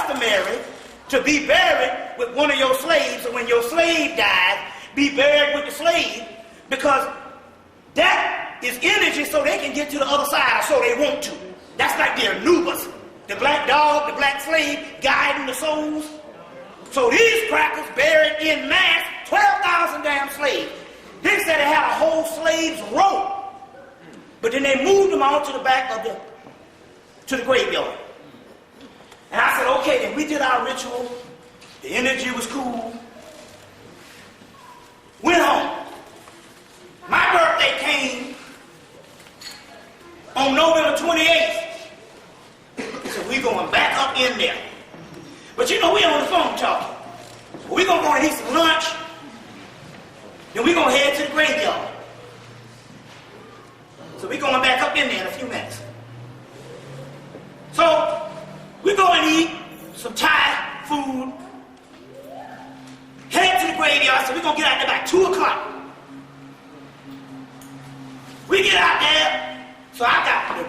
customary to be buried with one of your slaves, and when your slave dies, be buried with the slave, because that is energy so they can get to the other side, or so they want to. That's like the Anubis, the black dog, the black slave, guiding the souls. So these crackers buried in mass 12,000 damn slaves. They said they had a whole slave's row, but then they moved them all to the back of the graveyard. And I said, okay, then we did our ritual. The energy was cool. Went home. My birthday came on November 28th. So we going back up in there. But you know, we on the phone talking. We gonna go and eat some lunch. Then we gonna head to the graveyard. So we going back up in there in a few minutes. So we go and eat some Thai food. Head to the graveyard. So we gonna get out there by 2 o'clock. We get out there. So I got the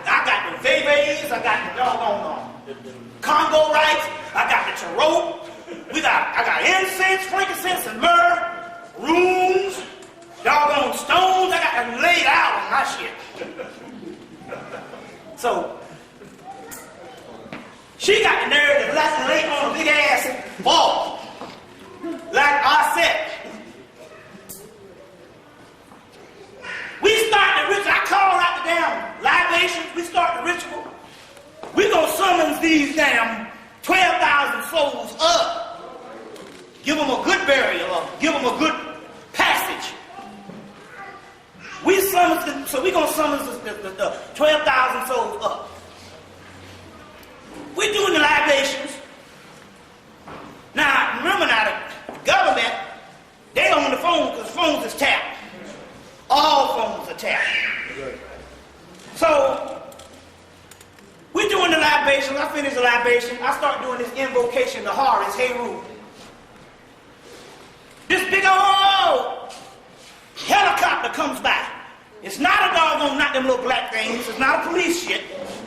Veves, I got the doggone Congo rice, I got the Tarot, I got incense, frankincense, and myrrh, runes, doggone stones, I got them laid out on my shit. So, she got the nerve to lay on a big ass ball, like I said. We start the ritual. I call out the damn libations. We start the ritual. We gonna summons these damn 12,000 souls up. Give them a good burial, or give them a good passage. We summons them, so we gonna summons the 12,000 souls up. We doing the libations. Now, remember now, the government, they on the phone because the phones is tapped. All phones are tapped. So, we're doing the libation. I finish the libation. I start doing this invocation to Horus, Heru. This big old helicopter comes by. It's not a doggone, not them little black things. It's not a police shit.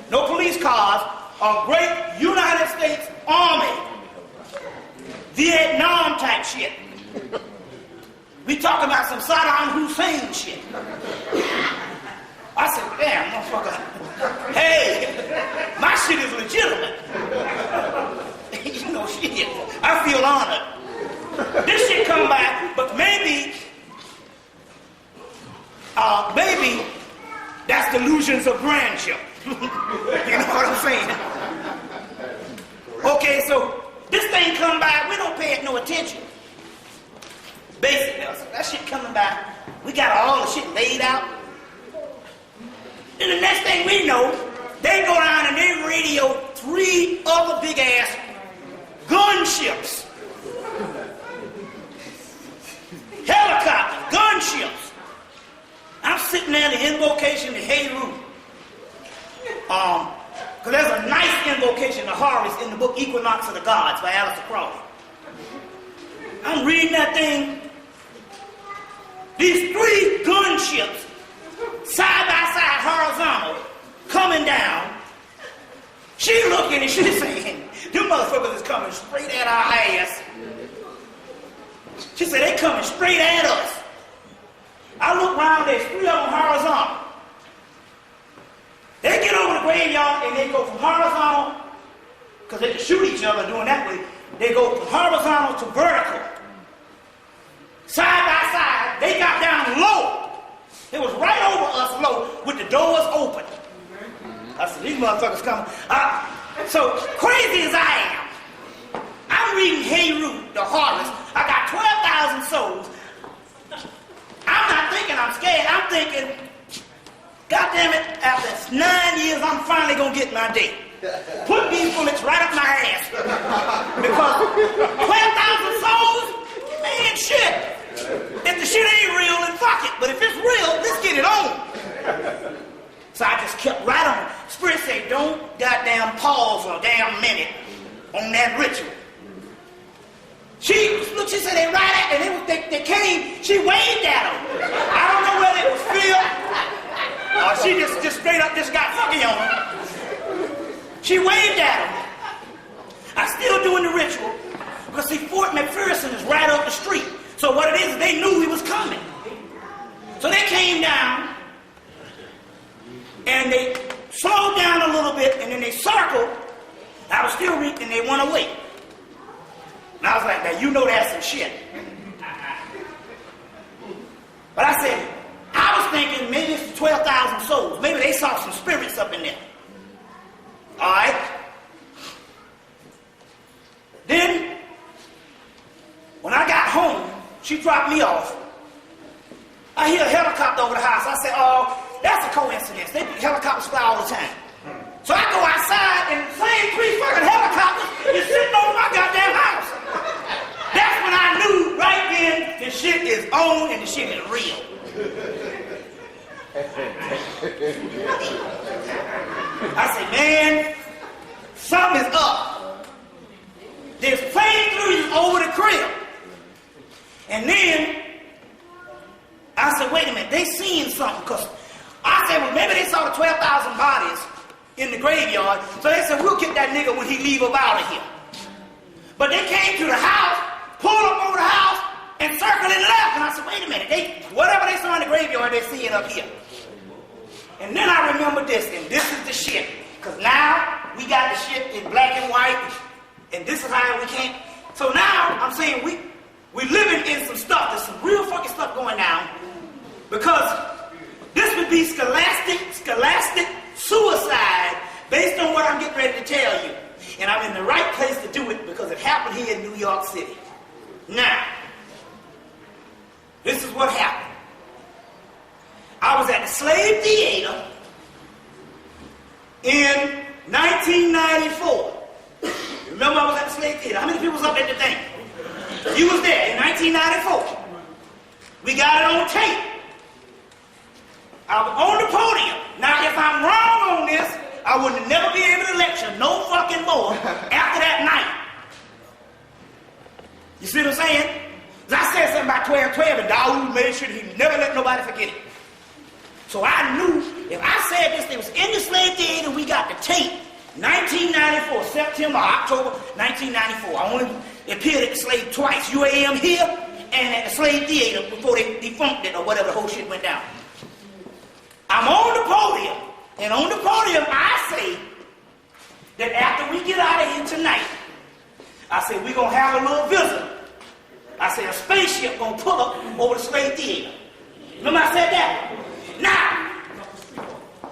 No police cars. A great United States Army. Vietnam type shit. We talking about some Saddam Hussein shit. I said, damn, motherfucker. Hey, my shit is legitimate. You know, shit. I feel honored. This shit come by, but maybe that's delusions of grandeur. You know what I'm saying? Okay, so this thing come by, we don't pay it no attention. Basically, that shit coming by, we got all the shit laid out. And the next thing we know, they go down and they radio 3 other big ass gunships. Helicopters, gunships. I'm sitting there in the invocation to Heru. Because there's a nice invocation to Horus in the book Equinox of the Gods by Aleister Crowley. I'm reading that thing. These 3 gunships, side by side, horizontal, coming down. She looking and she's saying, them motherfuckers is coming straight at our ass. She said, they coming straight at us. I look around, there's 3 of them horizontal. They get over the graveyard and they go from horizontal, because they can shoot each other doing that way. They go from horizontal to vertical. Side by side, they got down low. It was right over us low with the doors open. I said, these motherfuckers coming. So crazy as I am, I'm reading Heru, the Horus. I got 12,000 souls. I'm not thinking I'm scared. I'm thinking, God damn it, after 9 years, I'm finally going to get my day. Put these bullets right up my ass. Because 12,000 souls, man, shit. If the shit ain't real, then fuck it. But if it's real, let's get it on. So I just kept right on. Spirit said, don't goddamn pause a damn minute on that ritual. She said they right at, and they came, she waved at them. I don't know whether it was Phil, or she just straight up just got fucking on them. She waved at them. I'm still doing the ritual. Because see, Fort McPherson is right up the street. So what it is, they knew he was coming. So they came down, and they slowed down a little bit, and then they circled. I was still reading, and they went away. And I was like, now you know that's some shit. But I said, I was thinking maybe it's 12,000 souls. Maybe they saw some spirits up in there. All right? Then, when I got home, she dropped me off. I hear a helicopter over the house. I said, oh, that's a coincidence. Helicopters fly all the time. So I go outside, and the same 3 fucking helicopters is sitting over my goddamn house. That's when I knew right then the shit is on and the shit is real. I said, man, something is up. There's flamethrowers over the crib. And then I said, wait a minute, they seeing something. Because I said, well, maybe they saw the 12,000 bodies in the graveyard. So they said, we'll get that nigga when he leave up out of here. But they came to the house, pulled up over the house, and circled and left. And I said, wait a minute, whatever they saw in the graveyard, they're seeing up here. And then I remember this, and this is the shit. Because now we got the shit in black and white, and this is how we can't. So now I'm saying we're living in some stuff. There's some real fucking stuff going down. Because this would be scholastic suicide based on what I'm getting ready to tell you. And I'm in the right place to do it because it happened here in New York City. Now, this is what happened. I was at the Slave Theater in 1994. Remember I was at the Slave Theater? How many people was up at the thing? You was there in 1994. We got it on tape. I was on the podium. Now, if I'm wrong on this, I would never be able to lecture no fucking more after that night. You see what I'm saying? I said something about 12-12, and Dawood made sure he never let nobody forget it. So I knew if I said this, it was in the Slave Theater, we got the tape, 1994, September, October 1994. I only appeared at the Slave twice, UAM here, and at the Slave Theater before they defunct it or whatever the whole shit went down. I'm on the podium, and on the podium I say that after we get out of here tonight, I say we're going to have a little visit. I said a spaceship going to pull up over the Slave Theater. Remember I said that? Now,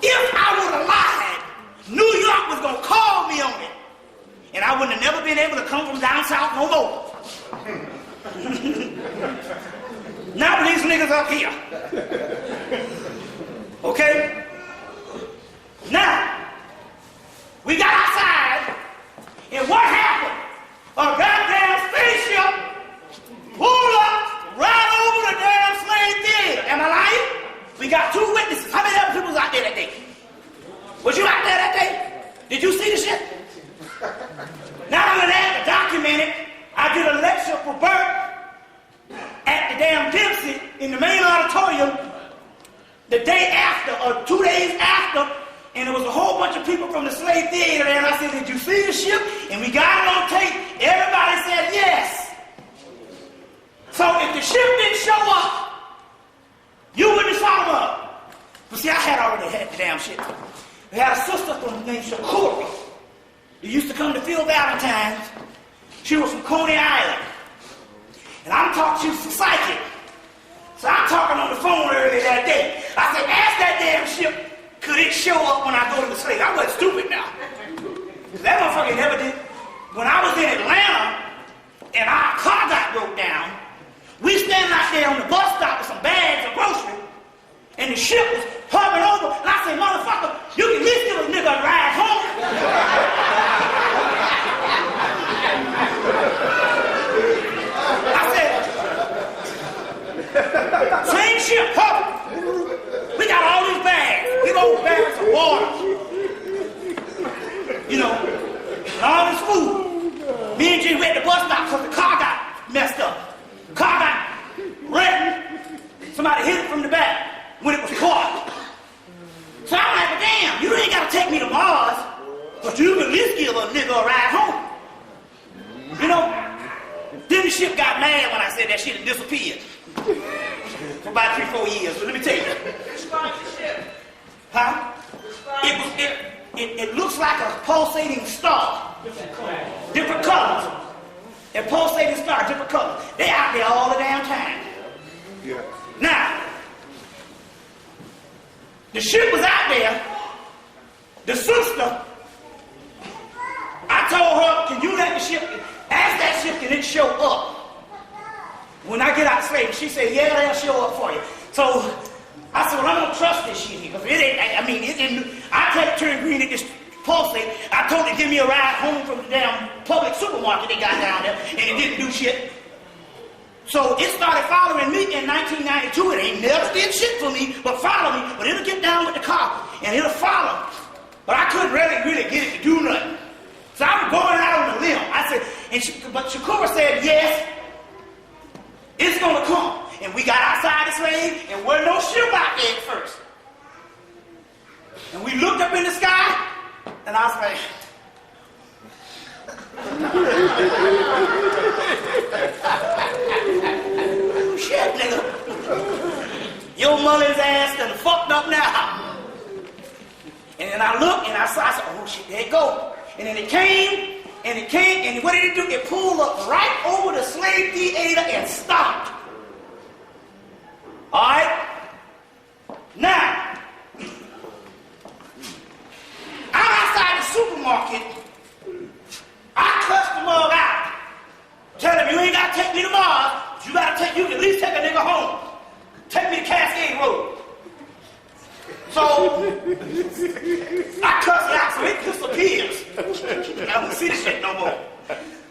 if I would have lied, New York was going to call me on it. And I wouldn't have never been able to come from down south no more. Now these niggas up here. Okay? Now, we got outside, and what happened? A goddamn spaceship pulled up right over the damn Slave Theater. Am I lying? We got 2 witnesses. How many other people was out there that day? Was you out there that day? Did you see the shit? Not only that, to document it, I did a lecture for Bert at the damn Dempsey in the main auditorium the day after, or 2 days after, and there was a whole bunch of people from the Slave Theater there, and I said, did you see the ship? And we got it on tape. Everybody said yes. So if the ship didn't show up, you wouldn't have saw them up. But see, I had already had the damn shit. We had a sister named Shakura. Who used to come to Phil Valentine's. She was from Coney Island. And I'm talking, she was a psychic. So I'm talking on the phone earlier that day. I said, ask that damn ship, could it show up when I go to the slave? I wasn't stupid now. That motherfucker never did. When I was in Atlanta, and our car got broke down, we standing out there on the bus stop with some bags of groceries, and the ship was hovering over, and I said, motherfucker, you can at least give a nigga a ride home. I said, same ship, hovering. We got all these bags, big old bags of water, you know, and all this food. Me and Jay were at the bus stop because the car got messed up. The car got wrecked. Somebody hit it from the back when it was caught. So I'm like, well, damn, you ain't got to take me to Mars, but you can at least give a nigga a ride home. You know, then the ship got mad when I said that shit and disappeared. For about 3-4 years. But let me tell you. Describe the ship. Huh? It looks like a pulsating star. Different colors. A pulsating star, different colors. They're out there all the damn time. Yeah. Now, the ship was out there. The sister, I told her, can you let the ship, ask that ship, can it show up? When I get out of slavery, she said, yeah, they'll show up for you. So I said, well, I don't trust this shit here. Because it ain't, it didn't, I kept turning green at this pulsate. I told it to give me a ride home from the damn public supermarket they got down there, and it didn't do shit. So it started following me in 1992. It ain't never did shit for me, but follow me. But it'll get down with the car, and it'll follow. But I couldn't really get it to do nothing. So I was going out on a limb. I said, but Shakura said, yes, it's going to come. And we got outside the slave, and wasn't no ship out there at first. And we looked up in the sky, and I was like, oh, shit, nigga. Your mother's ass done fucked up now. And then I looked, and I said, oh, shit, there it go. And then it came, and what did it do? It pulled up right over the slave theater and stopped. All right? Now, I'm outside the supermarket. I cussed the mug out. Tell him, you ain't got to take me to Mars. You got to you can at least take a nigga home. Take me to Cascade Road. So, I cussed it out, so it disappears. I don't see this shit no more.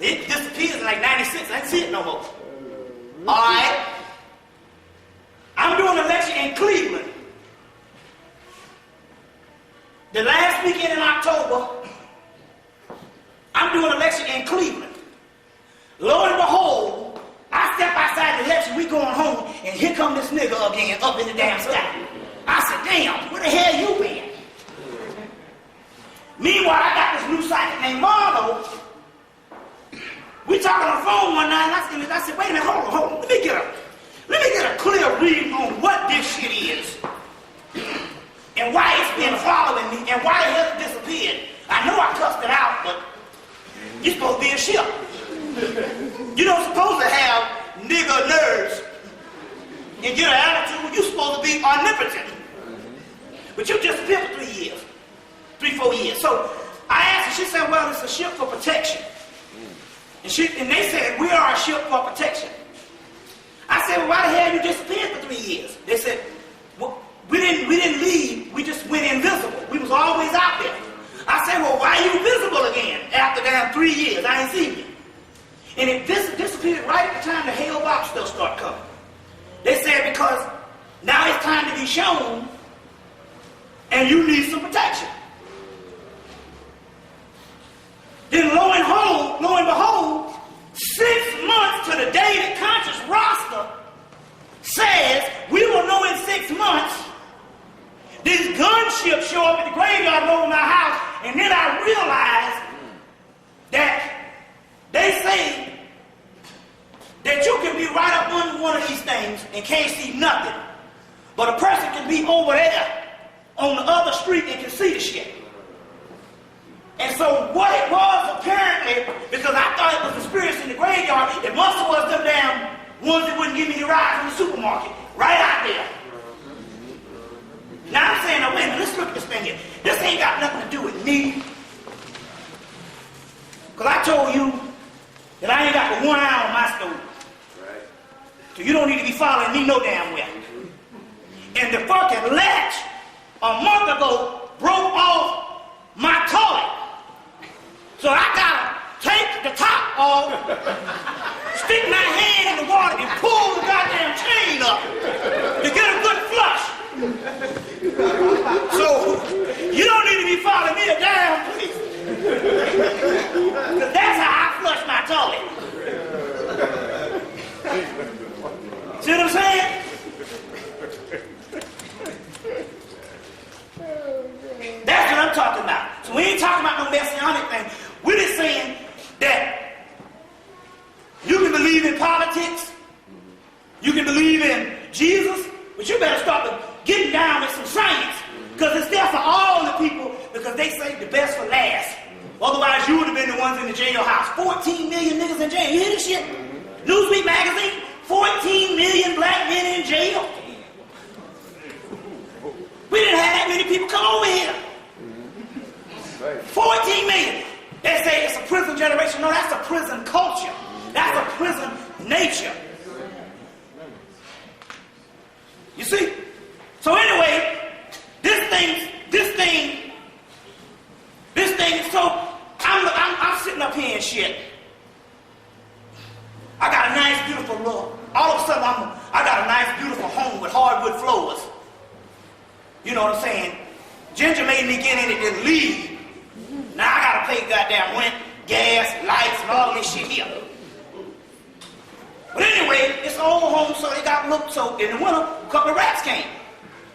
It disappears in like 96. I ain't see it no more. All right? I'm doing a lecture in Cleveland. The last weekend in October, I'm doing a lecture in Cleveland. Lo and behold, I step outside the lecture, we going home, and here come this nigga again up in the damn sky. I said, damn, where the hell you been? Meanwhile, I got this new psychic named Marlo. We talking on the phone one night, and I said, wait a minute, hold on. Let me get a clear reading on what this shit is. And why it's been following me, and why the hell it disappeared. I know I cussed it out, but you're supposed to be a ship. You don't supposed to have nigga nerves and get an attitude. You're supposed to be omnipotent. But you just disappeared for 3-4 years. So I asked her, she said, well, it's a ship for protection. And they said, we are a ship for protection. I said, well, why the hell you disappeared for 3 years? They said, well, we didn't leave, we just went invisible. We was always out there. I said, well, why are you visible again after damn 3 years? I ain't seen you. And it disappeared right at the time the Hale Box stuff started coming. They said because now it's time to be shown and you need some protection. Then lo and behold, 6 months to the day the conscious roster says we will know in 6 months. These gunships show up at the graveyard over my house, and then I realized that they say that you can be right up under one of these things and can't see nothing. But a person can be over there on the other street and can see the shit. And so what it was apparently, because I thought it was the spirits in the graveyard, it must have was them damn ones that wouldn't give me the ride from the supermarket. Right out there. Now I'm saying, now wait a minute, let's look at this thing here. This ain't got nothing to do with me. Because I told you that I ain't got but 1 eye on my stove. Right. So you don't need to be following me no damn well. And the fucking latch a month ago broke off my toilet. So I gotta take the top off, stick my hand in the water and pull the goddamn chain up to get a good flush. So you don't need to be following me a damn place. Because that's how I flush my toilet. See what I'm saying? That's what I'm talking about. So we ain't talking about no messianic thing. We're just saying that better start getting down with some science. Because it's there for all the people, because they say the best for last. Otherwise, you would have been the ones in the jailhouse. 14 million niggas in jail. You hear this shit? Newsweek magazine, 14 million black men in jail. We didn't have that many people come over here. 14 million. They say it's a prison generation. No, that's a prison culture. That's a prison nature. You see? So anyway, this thing, so I'm sitting up here and shit. I got a nice, beautiful look. All of a sudden, I got a nice, beautiful home with hardwood floors. You know what I'm saying? Ginger made me get in it and leave. Now I gotta pay goddamn rent, gas, lights, and all this shit here. But anyway, it's an old home, so they got looked. So in the winter, a couple of rats came.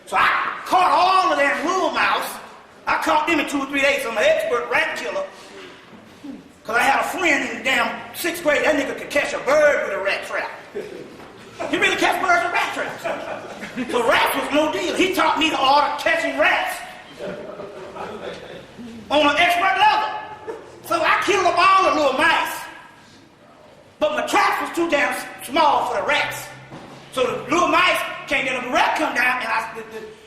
So I caught all of that little mouse. I caught them in 2 or 3 days. I'm an expert rat killer. Because I had a friend in the damn 6th grade. That nigga could catch a bird with a rat trap. He really catch birds with rat traps. So rats was no deal. He taught me the art of catching rats on an expert level. So I killed up all the little mice. But my trap was too damn small for the rats. So the little mice can't get them. The rat come down, and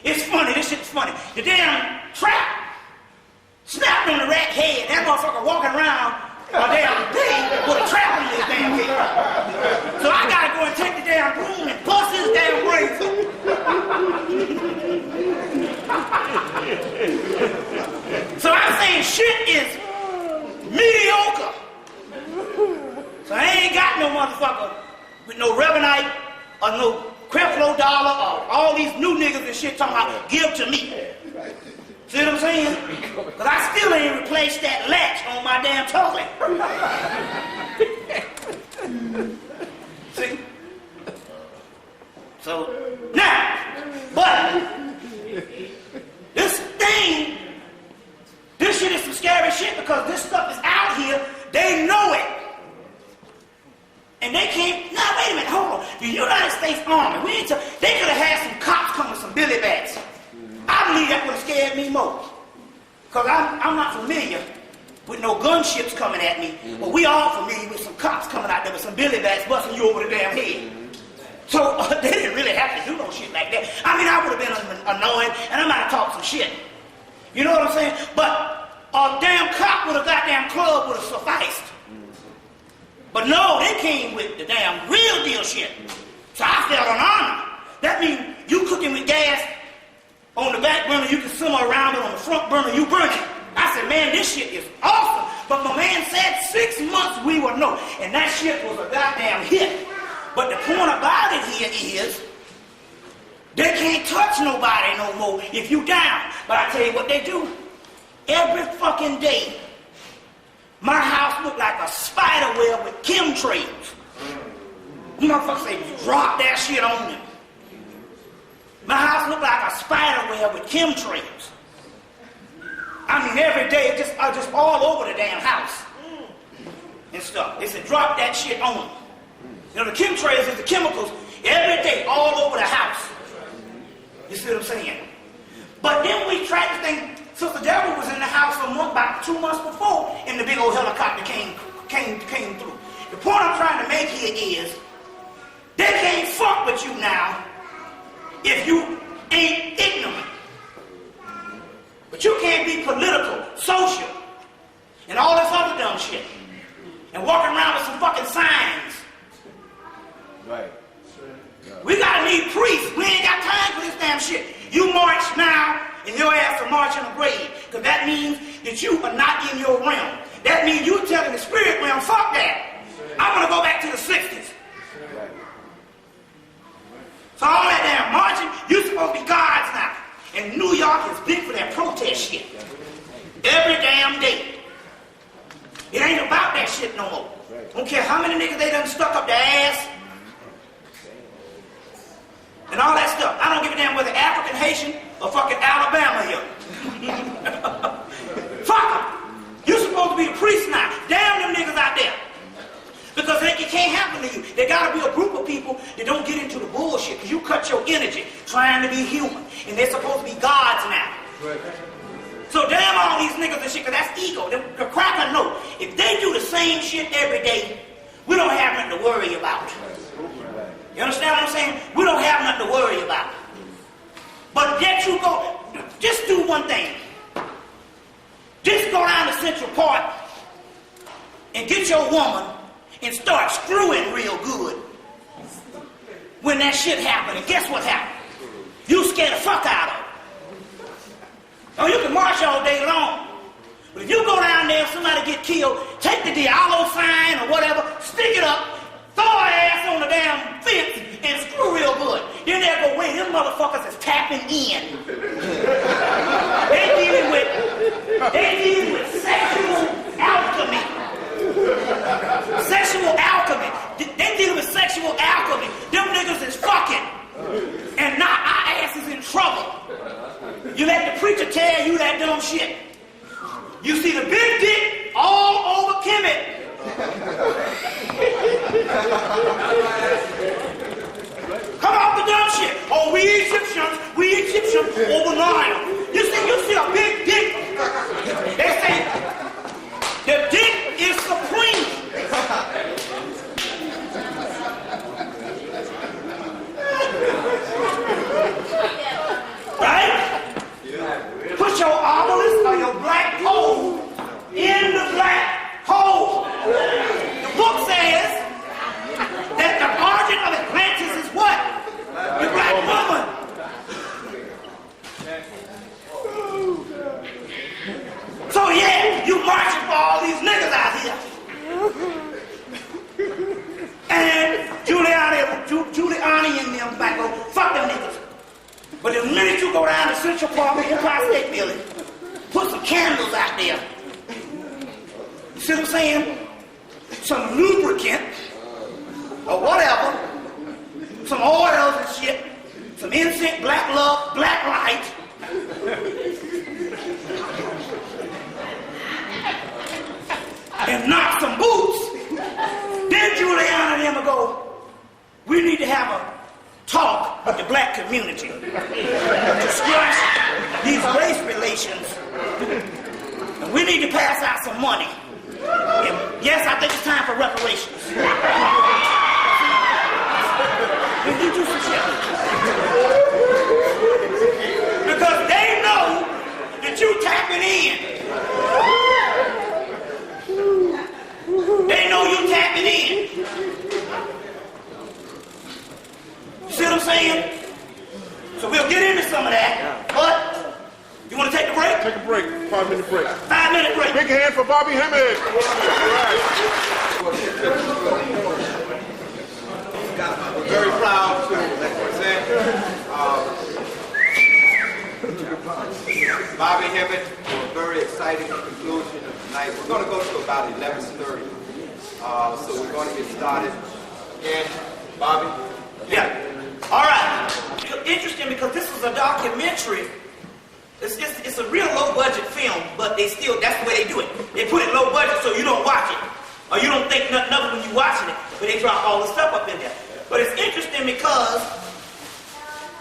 it's funny. This shit's funny. The damn trap snapped on the rat head. That motherfucker walking around a damn day with a trap on his damn head. So I gotta go and take the damn broom and bust his damn brains up. So I'm saying shit is mediocre. So I ain't got no motherfucker with no Revenite or no Creflo Dollar or all these new niggas and shit talking about give to me. See what I'm saying? Because I still ain't replaced that latch on my damn toilet. See? So, now, but this shit is some scary shit because this stuff is out here. They know it. And they can't, now wait a minute, hold on. The United States Army, they could have had some cops come with some billy bats. I believe that would have scared me more. Because I'm not familiar with no gunships coming at me, but we all familiar with some cops coming out there with some billy bats busting you over the damn head. So they didn't really have to do no shit like that. I mean, I would have been annoyed, and I might have talked some shit. You know what I'm saying? But a damn cop with a goddamn club would have sufficed. But no, they came with the damn real deal shit. So I felt an honor. That means you cooking with gas on the back burner, you can simmer around it, on the front burner, you burn it. I said, man, this shit is awesome. But my man said 6 months we would know. And that shit was a goddamn hit. But the point about it here is, they can't touch nobody no more if you down. But I tell you what they do. Every fucking day, my house looked like a spider web with chemtrails. You motherfuckers say, drop that shit on them. My house looked like a spider web with chemtrails. I mean, every day, just all over the damn house and stuff. They said, drop that shit on them. You know, the chemtrails is the chemicals every day, all over the house. You see what I'm saying? But then we tried to think, Sister Deborah was in the house about 2 months before, and the big old helicopter came through. The point I'm trying to make here is, they can't fuck with you now if you ain't ignorant. But you can't be political, social, and all this other dumb shit, and walking around with some fucking signs. Right. We gotta need priests. We ain't got time for this damn shit. You march now, and your ass will march in a grave. Because that means that you are not in your realm. That means you're telling the spirit realm, fuck that. I want to go back to the 60s. So all that damn marching, you're supposed to be gods now. And New York is big for that protest shit. Every damn day. It ain't about that shit no more. Don't care how many niggas they done stuck up their ass. And all that stuff. I don't give a damn whether African, Haitian, or fucking Alabama here. Fuck them. You're supposed to be the priest now. Damn them niggas out there. Because it can't happen to you. There gotta be a group of people that don't get into the bullshit, because you cut your energy trying to be human. And they're supposed to be gods now. Right. So damn all these niggas and shit, because that's ego. The cracker know. If they do the same shit every day, we don't have nothing to worry about. You understand what I'm saying? We don't have nothing to worry about. But yet you go, just do one thing. Just go down to Central Park and get your woman and start screwing real good. When that shit happened, and guess what happened? You scared the fuck out of her. Oh, you can march all day long. But if you go down there and somebody get killed, take the Diallo sign or whatever, stick it up, throw her ass on the damn fence, and screw real good. Then they'll go, wait, them motherfuckers is tapping in. They dealing with sexual alchemy. Sexual alchemy. They dealing with sexual alchemy. Them niggas is fucking. And now our ass is in trouble. You let the preacher tell you that dumb shit. You see the big dick all over Kemet. Come off the dumb shit. Oh, we Egyptians over Nile. You see a big dick. They say the dick is supreme. Right? Put your obelisk or your black hole in the black hole. The book says that the origin of Atlantis is what? The black woman. So yeah, you marching for all these niggas out here. And Giuliani and them back go, fuck them niggas. But the minute you go down to Central Park, the Empire State Building, put some candles out there. You see what I'm saying? Some lubricant, or whatever, some oils and shit, some incense, black love, black light. And knock some boots. Then Giuliani and them will go, we need to have a talk with the black community to squash these race relations. And we need to pass out some money. And yes, I think it's time for reparations. Did you do some shit? Because they know that you tapping in. They know you tapping in. You see what I'm saying? So we'll get into some of that. But you want to take a break? Take a break. 5-minute break. 5-minute break. Big hand for Bobby Hemmitt. All right. We're very proud to present Bobby Hemmitt for a very exciting conclusion of tonight. We're going to go to about 11:30. So we're going to get started. And Bobby? Yeah. All right. Interesting because this was a documentary. It's a real low-budget film, but that's the way they do it. They put it low budget so you don't watch it. Or you don't think nothing of it when you're watching it. But they drop all the stuff up in there. But it's interesting because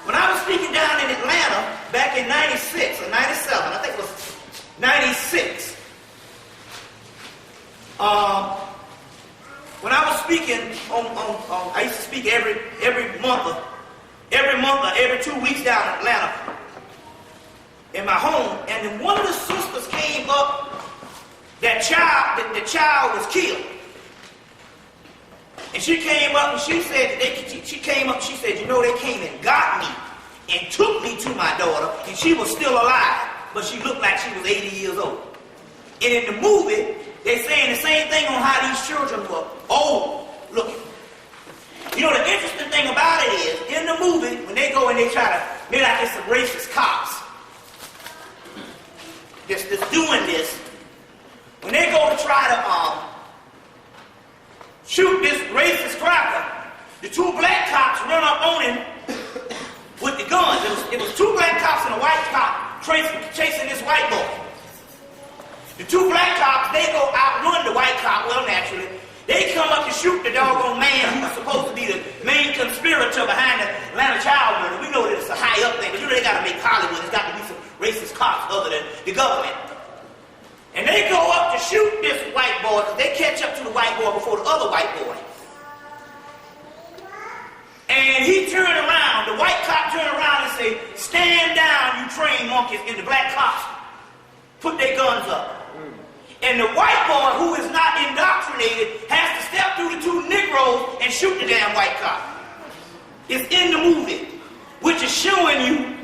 when I was speaking down in Atlanta back in 96 or 97, I think it was 96. When I was speaking I used to speak every month or every 2 weeks down in Atlanta in my home, and then one of the sisters came up. The child was killed, and she came up and she said she said, you know, they came and got me and took me to my daughter, and she was still alive, but she looked like she was 80 years old. And in the movie, they're saying the same thing on how these children were old looking. You know, the interesting thing about it is, in the movie, when they go and they try to, maybe like it's some racist cops that's doing this, when they go to try to shoot this racist cracker, the two black cops run up on him with the guns. It was two black cops and a white cop chasing this white boy. The two black cops, they go outrun the white cop, well, naturally. They come up to shoot the doggone man who's supposed to be the main conspirator behind the Atlanta child murder. We know that it's a high up thing, but you know they got to make Hollywood. There's got to be some racist cops other than the government. And they go up to shoot this white boy because they catch up to the white boy before the other white boy. And he turned around, the white cop turned around and say, "Stand down, you trained monkeys," and the black cops put their guns up. And the white boy, who is not indoctrinated, has to step through the two Negroes and shoot the damn white cop. It's in the movie, which is showing you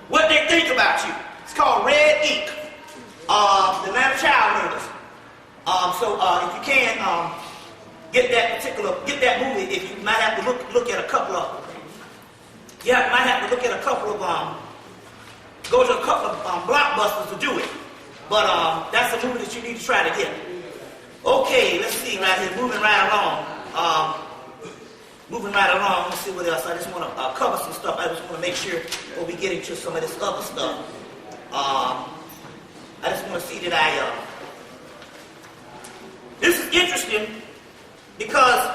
what they think about you. It's called Red Ink, the Atlanta child murders. So if you can get that movie, if you might have to look at a couple of, go to a couple of blockbusters to do it. But that's a movie that you need to try to get. Okay, let's see right here, moving right along. Let's see what else. I just want to cover some stuff. I just want to make sure before we get into some of this other stuff. I just want to see that this is interesting because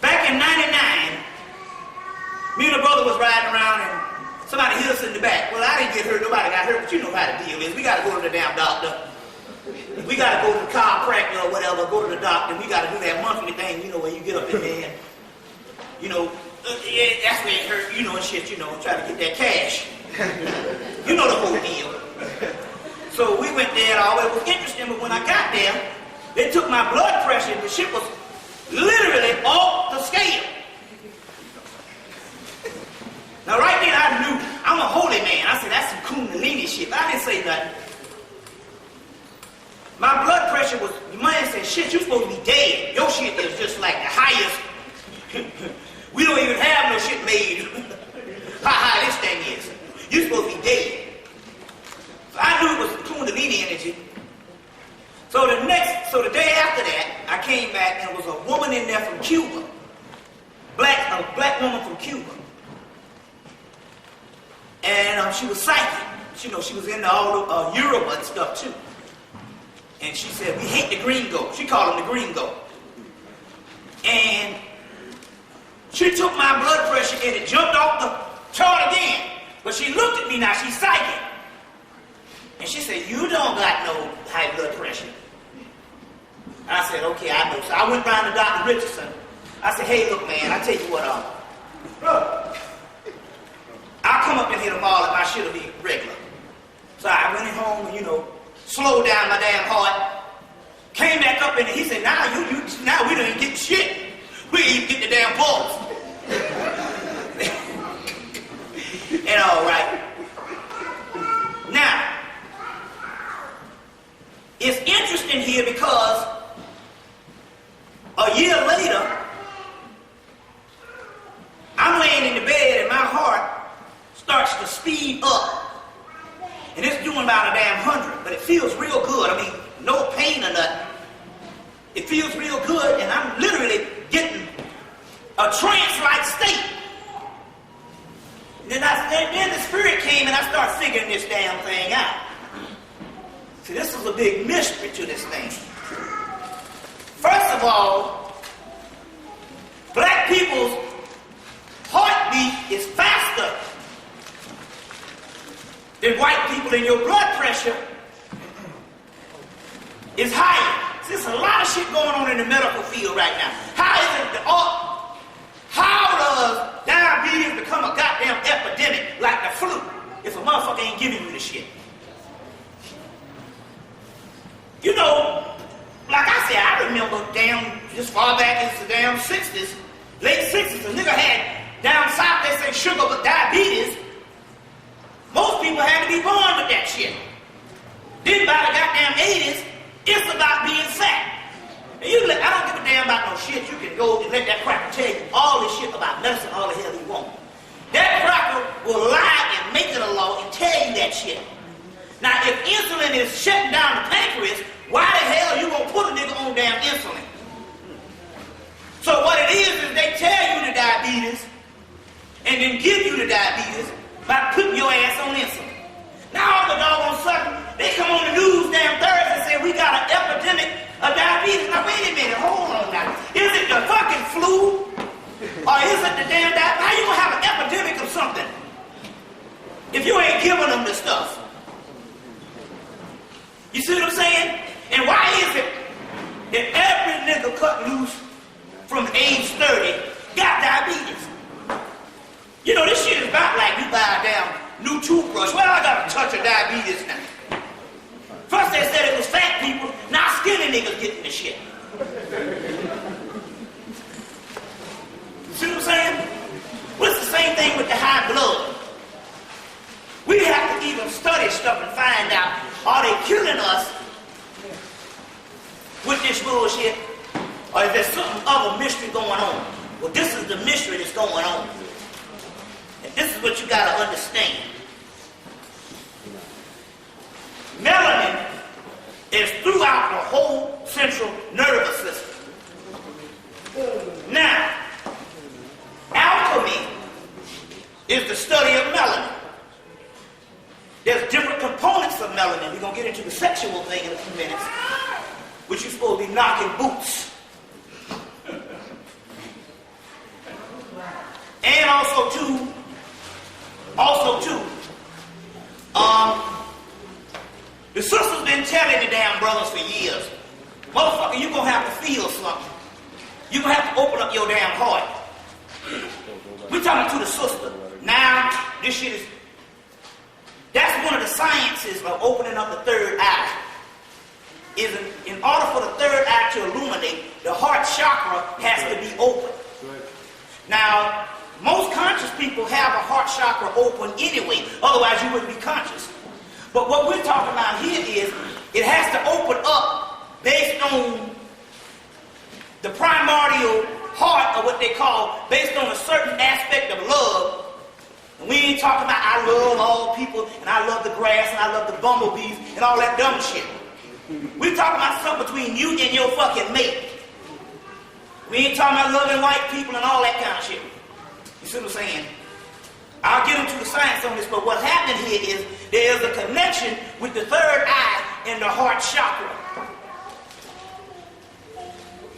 back in '99, me and a brother was riding around and somebody hit us in the back. Well, I didn't get hurt. Nobody got hurt, but you know how the deal is. We got to go to the damn doctor. We got to go to the chiropractor or whatever, go to the doctor. We got to do that monthly thing, you know, where you get up in there and, you know, that's where it hurt, you know, and shit, you know, try to get that cash. You know the whole deal. So we went there, and it was interesting, but when I got there, they took my blood pressure, and the shit was literally off the scale. Now right then I knew, I'm a holy man. I said, that's some Kundalini shit. But I didn't say nothing. My blood pressure was, the man said, shit, you supposed to be dead. Your shit is just like the highest. We don't even have no shit made. How high this thing is. You supposed to be dead. So I knew it was Kundalini energy. So the day after that, I came back and there was a woman in there from Cuba. A black woman from Cuba. And she was psychic. You know, she was into all the Yoruba and stuff too. And she said, "We hate the gringo." She called him the gringo. And she took my blood pressure and it jumped off the chart again. But she looked at me now, she's psychic. And she said, "You don't got no high blood pressure." I said, "Okay, I know." So I went round to Dr. Richardson. I said, "Hey, look, man, I tell you what, look, I'll come up in here tomorrow and my shit'll be regular." So I went home and, you know, slowed down my damn heart. Came back up in there. He said, now we don't even get shit. We ain't even get the damn pulse. And all right. Now, it's interesting here because a year later, I'm laying in the bed and my heart starts to speed up. And it's doing about a damn 100, but it feels real good. I mean, no pain or nothing. It feels real good, and I'm literally getting a trance-like state. And then the spirit came and I started figuring this damn thing out. See, this is a big mystery to this thing. First of all, black people's heartbeat is faster than white people, and your blood pressure is higher. See, there's a lot of shit going on in the medical field right now. How does diabetes become a goddamn epidemic like the flu if a motherfucker ain't giving you the shit? You know, like I said, I remember as far back as the damn 60s, late 60s, a nigga had down south, they say sugar but diabetes. Most people had to be born with that shit. Then by the goddamn 80s, it's about being fat. And I don't give a damn about no shit. You can go and let that cracker tell you all this shit about medicine, all the hell you want. That cracker will lie and make it a law and tell you that shit. Now, if insulin is shutting down the pancreas, why the hell you gonna put a nigga on damn insulin? So what it is they tell you the diabetes and then give you the diabetes by putting your ass on insulin. Now all the doggone sudden, they come on the news damn Thursday and say we got an epidemic of diabetes. Now wait a minute, hold on now. flu? Or is it the damn diabetes? How you gonna have an epidemic of something if you ain't giving them the stuff? You see what I'm saying? And why is it that every nigga cut loose from age 30 got diabetes? You know, this shit is about like you buy a damn new toothbrush. Well, I got a touch of diabetes now. First they said it was fat people, now skinny niggas getting the shit. You see what I'm saying? Well, it's the same thing with the high blood. We have to even study stuff and find out, are they killing us with this bullshit? Or is there some other mystery going on? Well, this is the mystery that's going on. And this is what you got to understand. Melanin is throughout the whole central nervous system. Now, alchemy is the study of melanin. There's different components of melanin. We're going to get into the sexual thing in a few minutes, which you're supposed to be knocking boots. And also too, the sister's been telling the damn brothers for years, motherfucker, you're going to have to feel something. You're going to have to open up your damn heart. We're talking to the sister. Now, this shit is, that's one of the sciences of opening up the third eye. Is in order for the third eye to illuminate, the heart chakra has to be open. Now, most conscious people have a heart chakra open anyway, otherwise you wouldn't be conscious. But what we're talking about here is it has to open up based on the primordial heart, or what they call, based on a certain aspect of love. And we ain't talking about I love all people, and I love the grass, and I love the bumblebees, and all that dumb shit. We're talking about something between you and your fucking mate. We ain't talking about loving white people and all that kind of shit. You see what I'm saying? I'll get into the science on this, but what happened here is there is a connection with the third eye and the heart chakra.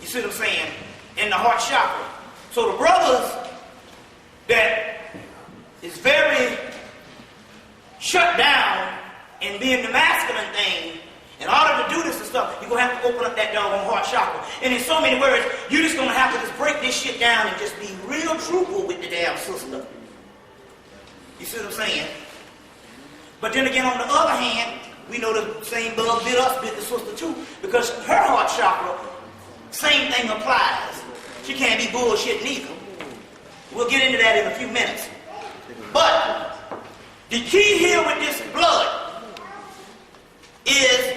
You see what I'm saying? In the heart chakra. So the brothers that is very shut down in being the masculine thing, in order to do this and stuff, you're going to have to open up that doggone heart chakra. And in so many words, you're just going to have to just break this shit down and just be real truthful with the damn sister. You see what I'm saying? But then again, on the other hand, we know the same bug bit us, bit the sister too, because her heart chakra, same thing applies. She can't be bullshit neither. We'll get into that in a few minutes. But the key here with this blood is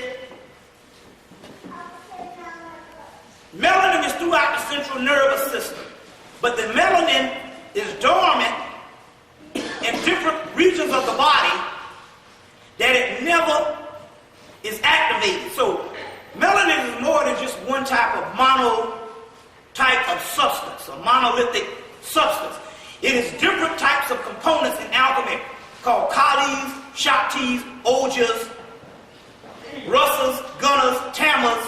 melanin is throughout the central nervous system, but the melanin is dormant in different regions of the body that it never is activated. So melanin is more than just one type of substance, a monolithic substance. It is different types of components in alchemy called kalis, shaktis, ojas, rusas, gunners, tamas,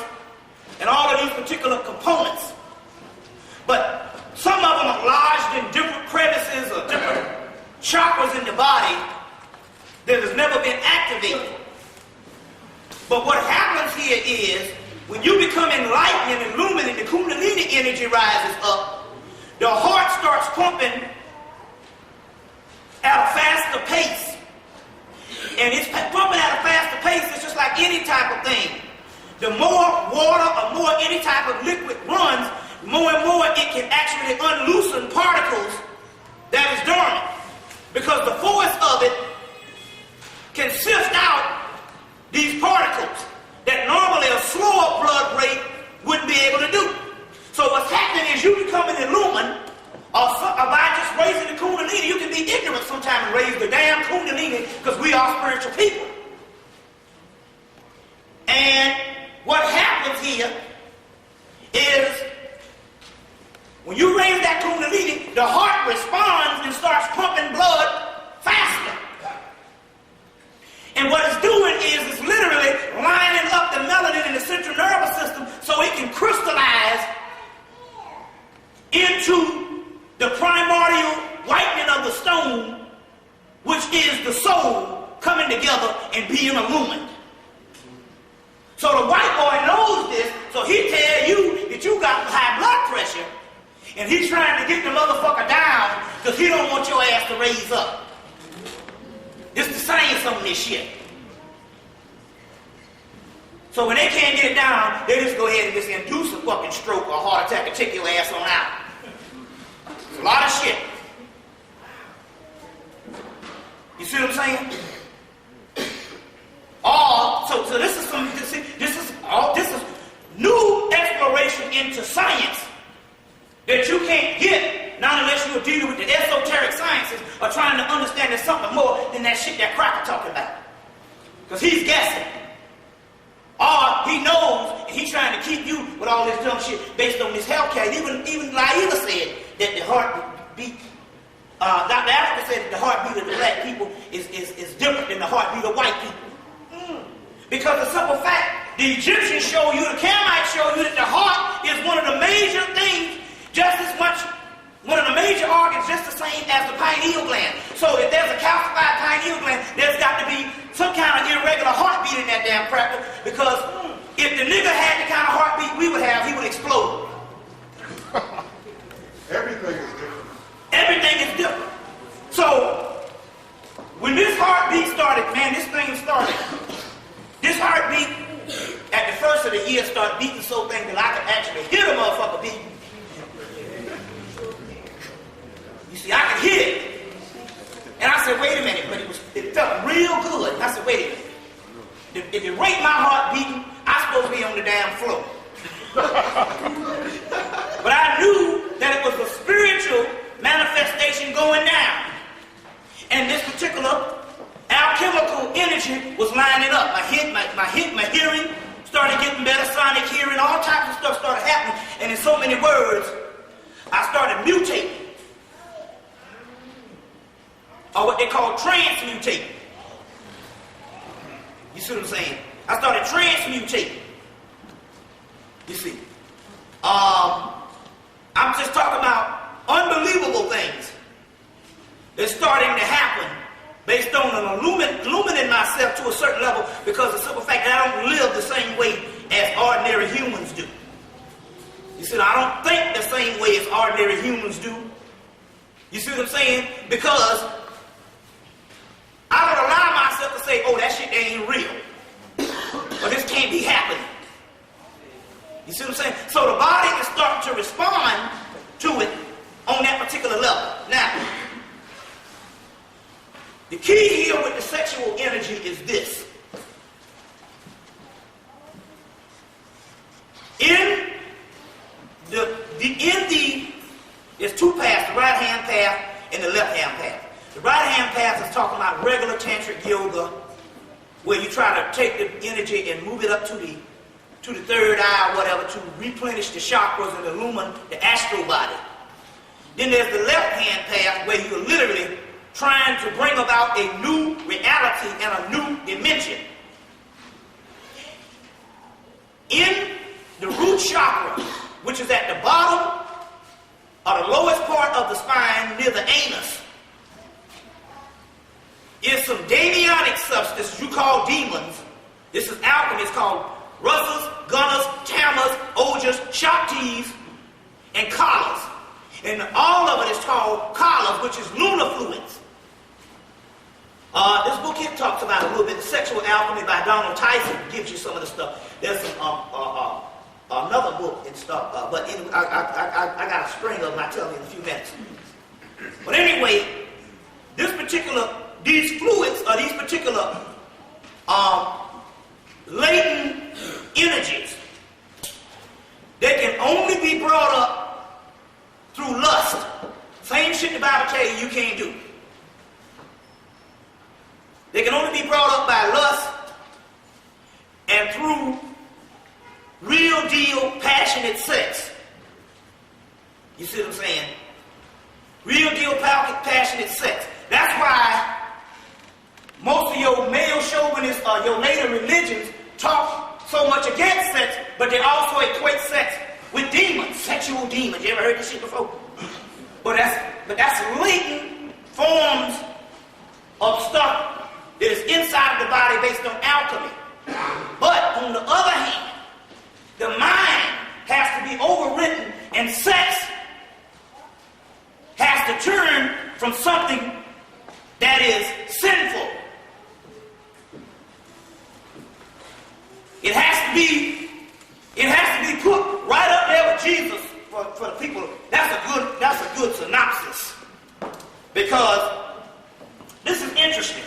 and all of these particular components. But some of them are lodged in different crevices or different chakras in the body that has never been activated. But what happens here is when you become enlightened and illuminated, the Kundalini energy rises up, the heart starts pumping at a faster pace. And it's pumping at a faster pace. It's just like any type of thing. The more water or more any type of liquid runs, more and more it can actually unloosen particles that is dormant. Because the force of it can sift out these particles that normally a slower blood rate wouldn't be able to do. So what's happening is you becoming illumined, or by just raising the Kundalini. You can be ignorant sometimes and raise the damn Kundalini because we are spiritual people. And what happens here is when you raise that Kundalini, the heart responds and starts pumping blood faster. And what it's doing is it's literally lining up the melanin in the central nervous system so it can crystallize in you got high blood pressure, and he's trying to get the motherfucker down because he don't want your ass to raise up. It's the science on this shit. So when they can't get it down, they just go ahead and just induce a fucking stroke or a heart attack and take your ass on out. It's a lot of shit. You see what I'm saying? So this is new exploration into science that you can't get, not unless you're dealing with the esoteric sciences or trying to understand there's something more than that shit that Cracker talking about. Because he's guessing. Or he knows and he's trying to keep you with all this dumb shit based on this healthcare. Even Laila said that the heartbeat, Dr. Africa said that the heartbeat of the black people is different than the heartbeat of white people. Because the simple fact, the Egyptians show you, the Kamites show you that the heart is one of the major things, just as much, one of the major organs, just the same as the pineal gland. So if there's a calcified pineal gland, there's got to be some kind of irregular heartbeat in that damn cracker, because if the nigga had the kind of heartbeat we would have, he would explode. Everything is different. Everything is different. So, when this heartbeat started, man, this thing started. This heartbeat, at the first of the year, started beating so thing that I could actually hear the motherfucker beating. You see, I could hear it. And I said, wait a minute, but it felt real good. And I said, wait a minute. If you rate my heart beating, I'm supposed to be on the damn floor. But I knew that it was a spiritual manifestation going down. And this particular alchemical energy was lining up. My hearing started getting better, sonic hearing, all types of stuff started happening. And in so many words, I started mutating. Or what they call transmutating. You see what I'm saying? I started transmutating. You see. I'm just talking about unbelievable things that's starting to happen based on an illuminating myself to a certain level, because the simple fact that I don't live the same way as ordinary humans do. You see, I don't think the same way as ordinary humans do. You see what I'm saying? Because I don't allow myself to say, oh, that shit ain't real. Or this can't be happening. You see what I'm saying? So the body is starting to respond to it on that particular level. Now, the key here with the sexual energy is this. There's two paths, the right-hand path and the left-hand path. The right-hand path is talking about regular tantric yoga, where you try to take the energy and move it up to the third eye or whatever to replenish the chakras and illumine the astral body. Then there's the left-hand path where you're literally trying to bring about a new reality and a new dimension. In the root chakra, which is at the bottom or the lowest part of the spine near the anus, is some demonic substance you call demons. This is alchemy. It's called Russes, Gunners, Tammers, Ogres, Shaktis, and Kalas. And all of it is called Kalas, which is lunar fluids. This book here talks about a little bit of Sexual Alchemy by Donald Tyson. Gives you some of the stuff. There's some another book and stuff, but anyway, I got a string of them. I'll tell you in a few minutes. But anyway, these fluids are these particular latent energies. They can only be brought up through lust. Same shit the Bible tell you can't do. They can only be brought up by lust and through real deal passionate sex. You see what I'm saying? Real deal passionate sex. That's why most of your male chauvinists or your later religions talk so much against sex, but they also equate sex with demons, sexual demons. You ever heard this shit before? But that's latent forms of stuff that is inside of the body based on alchemy. But on the other hand, the mind has to be overridden be put right up there with Jesus for the people. That's a good synopsis. Because this is interesting.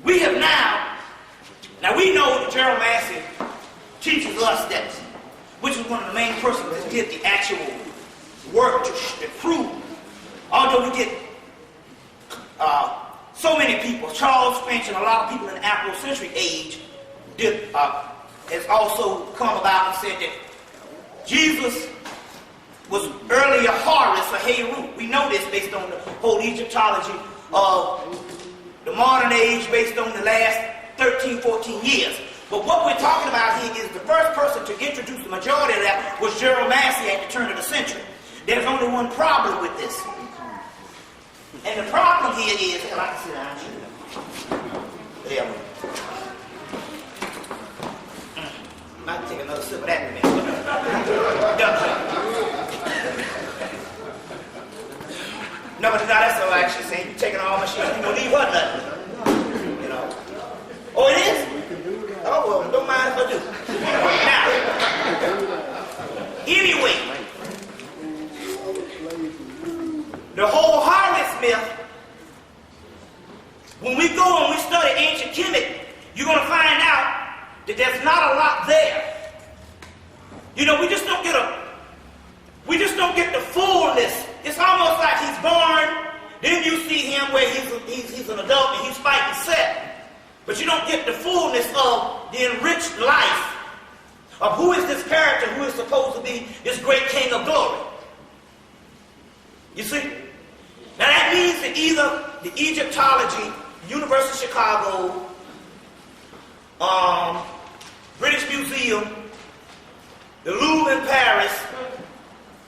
We have now we know that Gerald Massey teaches us that, which is one of the main persons that did the actual work to prove. Although we get so many people, Charles Finch and a lot of people in the Afrocentric age has also come about and said that Jesus was earlier Horus or Heru. We know this based on the whole Egyptology of the modern age, based on the last 13, 14 years. But what we're talking about here is the first person to introduce the majority of that was Gerald Massey at the turn of the century. There's only one problem with this. And the problem here is, and I can sit down, there. I can take another sip of that in a minute. No, but that's all actually saying. You're taking all my shit. You're going to leave what nothing. You know. Oh, it is? Oh, well, don't mind if I do. Now, anyway, the whole Horus myth, when we go and we study ancient Kemet, you're going to find out that there's not a lot there. You know, we just don't get the fullness. It's almost like he's born, then you see him where he's an adult and he's fighting Seth. But you don't get the fullness of the enriched life of who is this character who is supposed to be this great king of glory. You see? Now that means that either the Egyptology, University of Chicago, British Museum, the Louvre in Paris,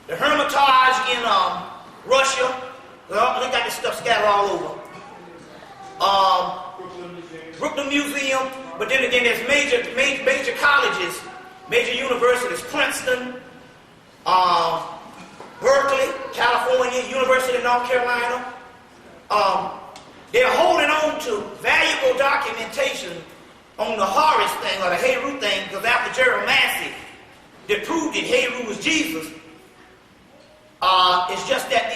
the Hermitage in Russia, well, they got this stuff scattered all over. Brooklyn Museum, but then again there's major colleges, major universities, Princeton, Berkeley, California, University of North Carolina. They're holding on to valuable documentation on the Horus thing or the Heru thing, because after Gerald Massey, they proved that Heru was Jesus. It's just that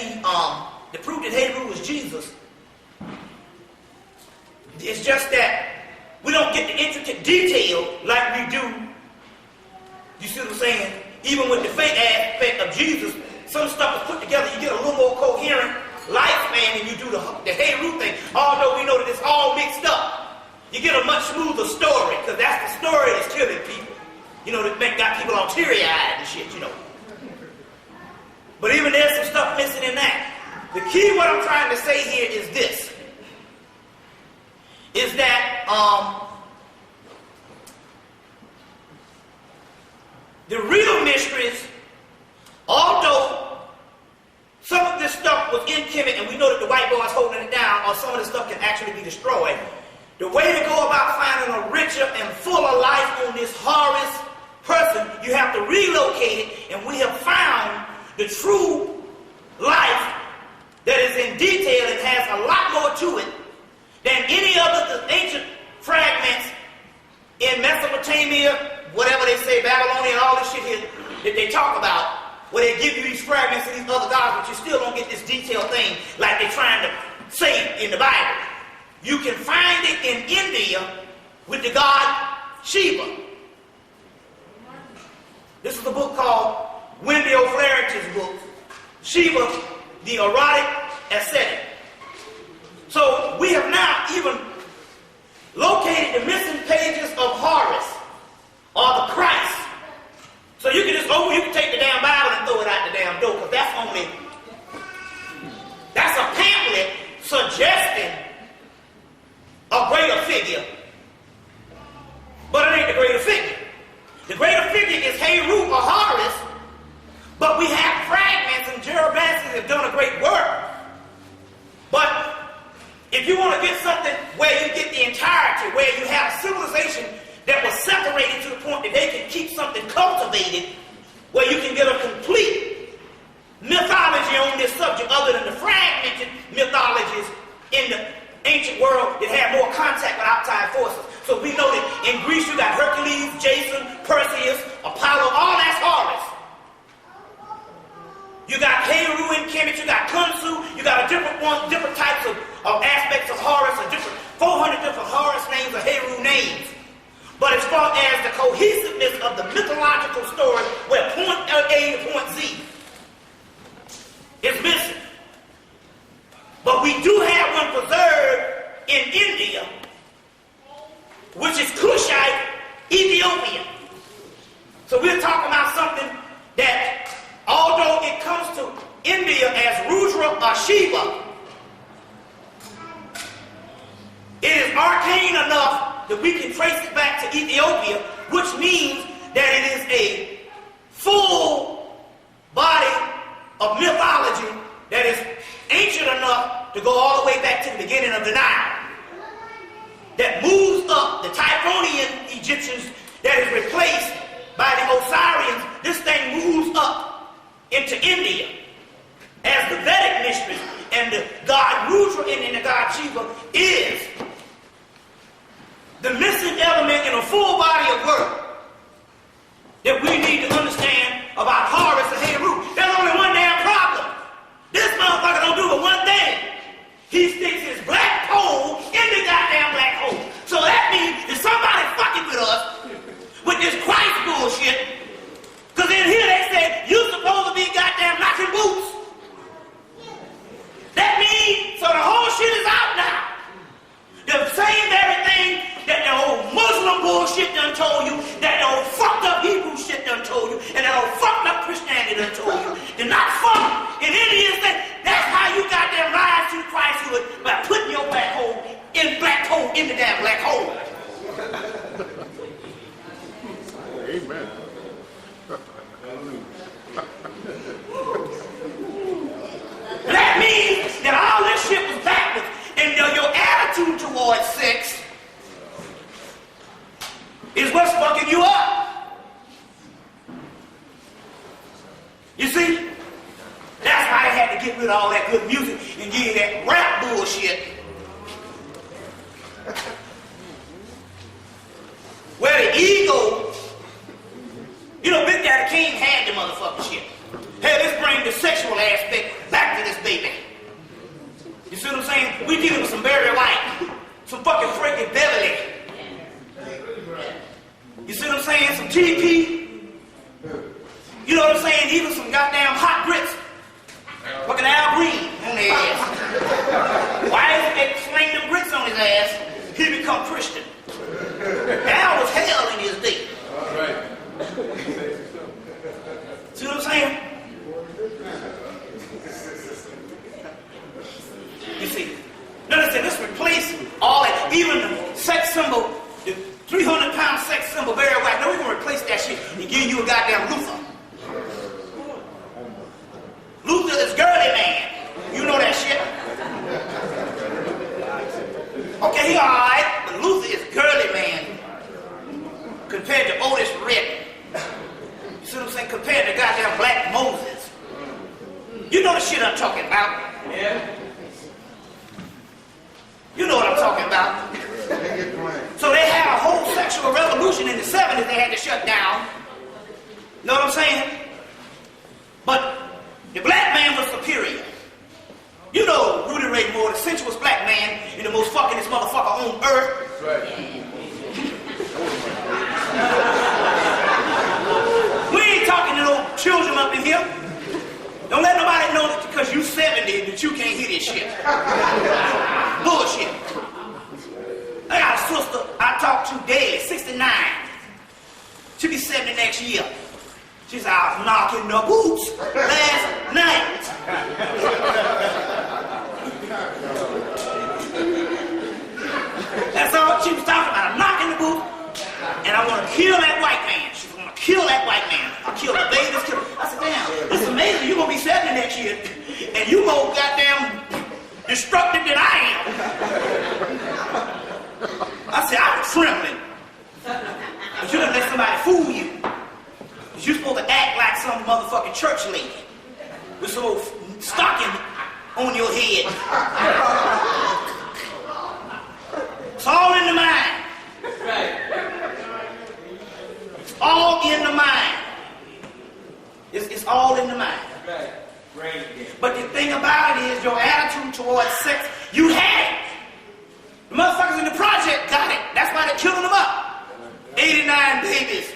the proof that Heru was Jesus. It's just that we don't get the intricate detail like we do. You see what I'm saying? Even with the fake aspect of Jesus, some stuff is put together, you get a little more coherent lifespan than you do the Heru thing. Although we know that it's all mixed up, you get a much smoother story, because that's the story that's killing people. You know, that got people all teary-eyed and shit, you know. But even there's some stuff missing in that. The key, what I'm trying to say here is this. Is that the real mysteries, although some of this stuff was in Kemet, and we know that the white boy is holding it down, or some of this stuff can actually be destroyed, the way to go about finding a richer and fuller life on this Horus person, you have to relocate it, and we have found the true life that is in detail and has a lot more to it than any other the ancient fragments in Mesopotamia, whatever they say, Babylonia, and all this shit here that they talk about, where they give you these fragments of these other gods, but you still don't get this detailed thing like they're trying to say in the Bible. You can find it in India with the god Shiva. This is a book called Wendy O'Flaherty's book, Shiva, the Erotic Ascetic. So we have now even located the missing pages of Horus, or the Christ. So you can just you can take the damn Bible and throw it out the damn door, because that's a pamphlet suggesting a greater figure. But it ain't the greater figure. The greater figure is Heru or Horus, but we have fragments, and Gerald Massey has done a great work. But if you want to get something where you get the entirety, where you have a civilization that was separated to the point that they can keep something cultivated, where you can get a complete mythology on this subject other than the fragmented mythologies in the ancient world that had more contact with outside forces. So So we know that in Greece you got Hercules, Jason, Perseus, Apollo, all that's Horus. You got Heru in Kemet, you got Khonsu, you got different types of aspects of Horus, 400 different Horus names or Heru names. But as far as the cohesiveness of the mythological story where point A to point Z is missing. But we do have one preserved in India, which is Kushite Ethiopian. So we're talking about something that, although it comes to India as Rudra or Shiva, it is arcane enough that we can trace it back to Ethiopia, which means that it is a full body of mythology that is ancient enough to go all the way back to the beginning of the Nile. That moves up the Typhonian Egyptians that is replaced by the Osirians. This thing moves up into India as the Vedic mistress, and the god Rudra and the god Shiva is the missing element in a full body of work that we need to understand about Horus and Heru. There's only one damn problem. This motherfucker don't do but one thing. He sticks his black pole in the goddamn black hole. So that means that somebody fucking with us with this Christ bullshit, because in here they said you're supposed to be goddamn knocking boots. That means, so the whole shit is out now. The same very thing that the old Muslim bullshit done told you, that the old fucked up Hebrew shit done told you, and that old fucked up Christianity done told you. They're not fucked. In India, that's how you goddamn rise to Christhood, by putting your black hole in the damn black hole. Amen. That means that all this shit was backwards, and your attitude towards sex is what's fucking you up. You see? That's why they had to get rid of all that good music and give you that rap bullshit. Where the ego, Big Daddy King had the motherfucking shit. Hey, let's bring the sexual aspect back to this baby. You see what I'm saying? We dealing with some Barry White, some fucking freaking Beverly. You see what I'm saying? Some TP. You know what I'm saying? Even some goddamn hot grits. Fucking Al Green on their ass. Why is they sling them grits on his ass? He become Christian. Al was hell in his day. All right. See what I'm saying? You see. Now listen, let's replace all that, even the sex symbol, the 300-pound sex symbol, Barry White. No, we're going to replace that shit and give you a goddamn Luther. Luther is girly man. You know that shit? Okay, he alright, but Luther is girly man compared to Otis Redding. You see what I'm saying? Compared to goddamn Black Moses. You know the shit I'm talking about. Yeah. You know what I'm talking about. So they had a whole sexual revolution in the 70s they had to shut down. Know what I'm saying? But the black man was superior. You know Rudy Ray Moore, the sensuous black man and the most fuckingest motherfucker on earth. Right. We ain't talking to no children up in here. Don't let nobody know that because you 70 that you can't hear this shit. Bullshit. I got a sister I talk to daily, 69. She'll be 70 next year. She said, I was knocking the boots last night. That's all she was talking about. I'm knocking the boots, and I want to kill that white man. She's going to kill that white man. I'll kill the babies. I said, damn, it's amazing. You're going to be 70 next year, and you more goddamn destructive than I am. I said, I'm trembling. But you done let somebody fool you. You're supposed to act like some motherfucking church lady with some old stocking on your head. It's all in the mind. in the mind. But the thing about it is your attitude towards sex, you had it. The motherfuckers in the project got it. That's why they're killing them up. 89 babies.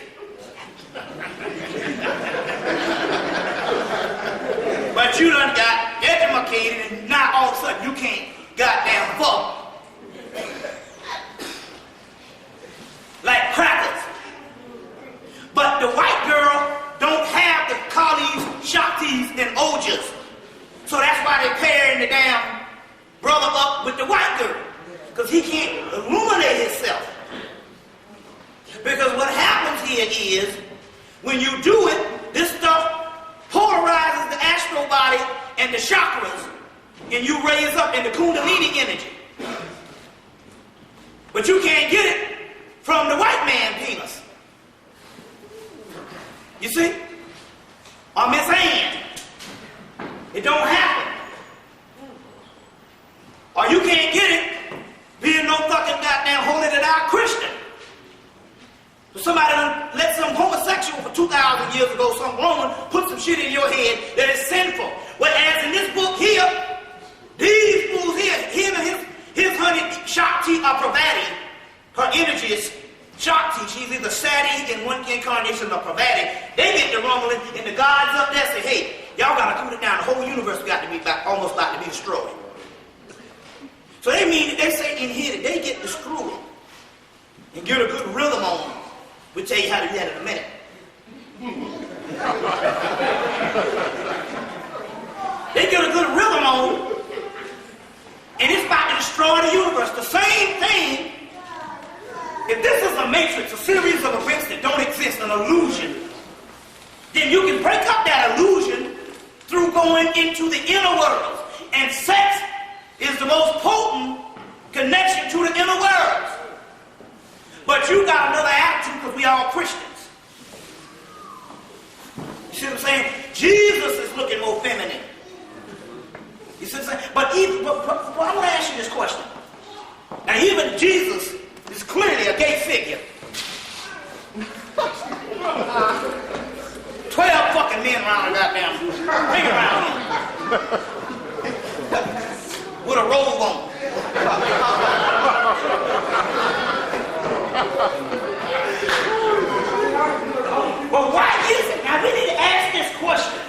But you done got educated and now all of a sudden you can't goddamn fuck. Like crackers. But the white girl don't have the Kalis, Shaktis, and Ojas. So that's why they're pairing the damn brother up with the white girl. Because he can't illuminate himself. Because what happens here is, when you do it, this stuff polarizes the astral body and the chakras, and you raise up in the Kundalini energy. But you can't get it from the white man penis. You see? Or Miss Ann. It don't happen. Or you can't get it being no fucking goddamn holy to thou Christian. So somebody let some homosexual for 2,000 years ago, some woman, put some shit in your head that is sinful. Whereas in this book here, these fools here, him and his honey Shakti or Pravati, her energy is Shakti. She's either Sati in one incarnation or Pravati. They get the rumbling, and the gods up there say, hey, y'all gotta cool it down. The whole universe got to be almost about to be destroyed. So they mean that they say in here that they get destroyed and get a good rhythm on them. We'll tell you how to do that in a minute. They get a good rhythm on them, and it's about to destroy the universe. The same thing. If this is a matrix, a series of events that don't exist, an illusion, then you can break up that illusion through going into the inner worlds. And sex is the most potent connection to the inner worlds. But you got another attitude because we all Christians. You see what I'm saying? Jesus is looking more feminine. You see what I'm saying? But I want to ask you this question. Now even Jesus is clearly a gay figure. 12 fucking men around the goddamn ring around him. With a robe on. Well, why is it? Now we need to ask this question.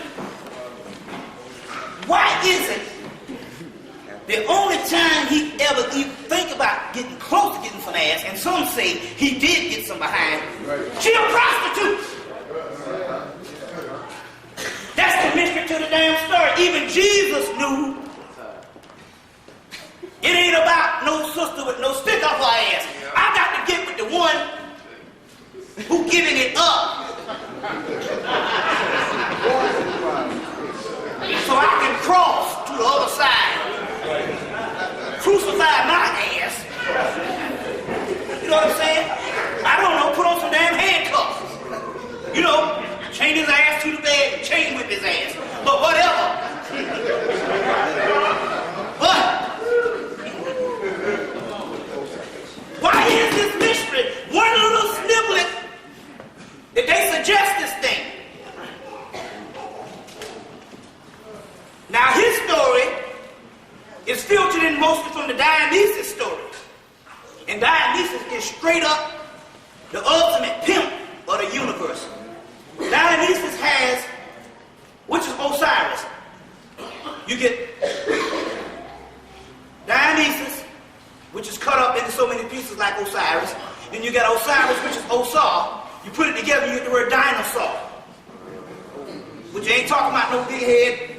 Why is it the only time he ever even think about getting close to getting some ass, and some say he did get some behind, she a prostitute. That's the mystery to the damn story. Even Jesus knew it ain't about no sister with no stick up her ass. I got to get with the one who giving it up. So I can cross to the other side. Crucify my ass. You know what I'm saying? I don't know, put on some damn handcuffs. You know, chain his ass to the bed and chain whip his ass. But whatever. But why is this mystery? One little snippet that they suggest this thing. Now his story is filtered in mostly from the Dionysus story. And Dionysus is straight up the ultimate pimp of the universe. Dionysus has, which is Osiris. You get Dionysus, which is cut up into so many pieces like Osiris. Then you got Osiris, which is Osar. You put it together, you get the word dinosaur. Which ain't talking about no big head,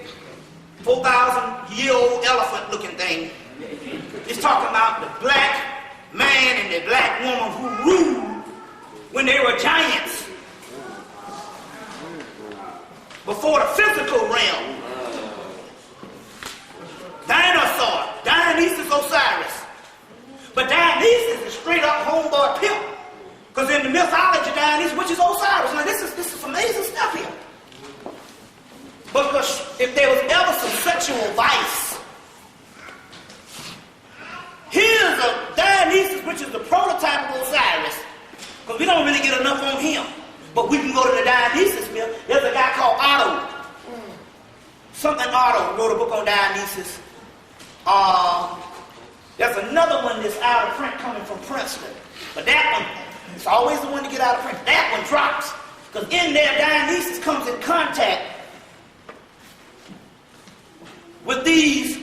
4,000-year-old elephant looking thing. It's talking about the black man and the black woman who ruled when they were giants. Before the physical realm. Dinosaur, Dionysus Osiris. But Dionysus is straight up homeboy pimp. Because in the mythology of Dionysus, which is Osiris, now this is amazing stuff here. Because if there was ever some sexual vice, here's a Dionysus, which is the prototype of Osiris. Because we don't really get enough on him. But we can go to the Dionysus myth. There's a guy called Otto. something Otto wrote a book on Dionysus. There's another one that's out of print coming from Princeton. But that one, it's always the one to get out of print. That one drops. Because in there, Dionysus comes in contact with these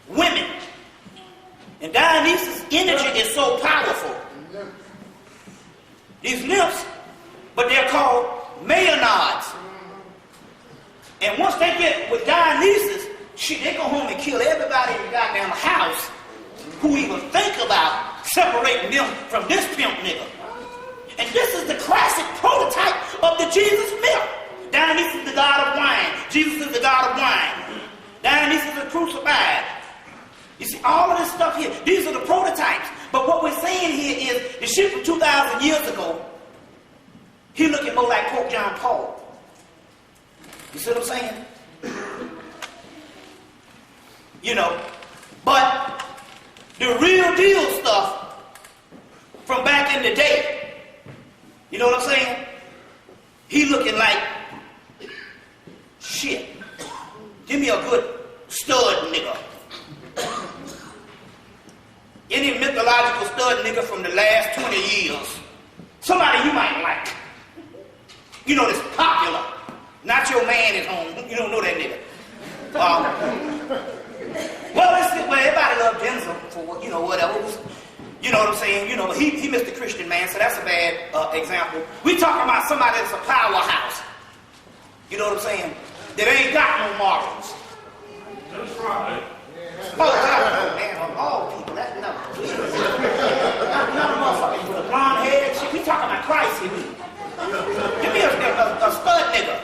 women. And Dionysus' energy is so powerful. These nymphs, but they're called Melanods. And once they get with Dionysus, they go home and kill everybody in the goddamn house who even think about separating them from this pimp nigga. And this is the classic prototype of the Jesus myth. Dionysus is the god of wine. Jesus is the god of wine. Dionysus is crucified. You see, all of this stuff here, these are the prototypes. But what we're saying here is the shit from 2,000 years ago, he looking more like Pope John Paul. You see what I'm saying? You know, but the real deal stuff from back in the day, you know what I'm saying? He looking like shit. Give me a good stud nigga. Any mythological stud nigga from the last 20 years. Somebody you might like. You know, that's popular. Not your man at home. You don't know that nigga. Well, everybody loved Denzel for, you know, whatever. You know what I'm saying? You know, but he missed the Christian man, so that's a bad example. We talking about somebody that's a powerhouse. You know what I'm saying? That ain't got no morals. That's right. Oh, God, man, of all people, that's no. Not a motherfucker with a blonde head and shit. We talking about Christ here. Give me a stud nigga.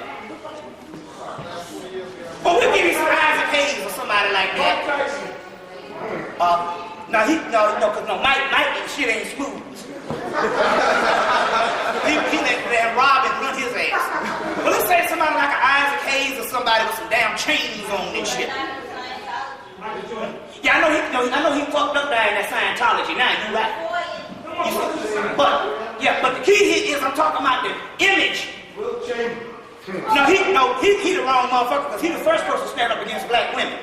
But we'll give you some Isaac Hayes or somebody like that. Mike, shit ain't smooth. he let Robin run his ass. But let's say somebody like an Isaac Hayes or somebody with some damn chains on and shit. Yeah, I know he fucked up there in that Scientology. Now you right. But the key here is I'm talking about the image. He the wrong motherfucker because he the first person to stand up against black women.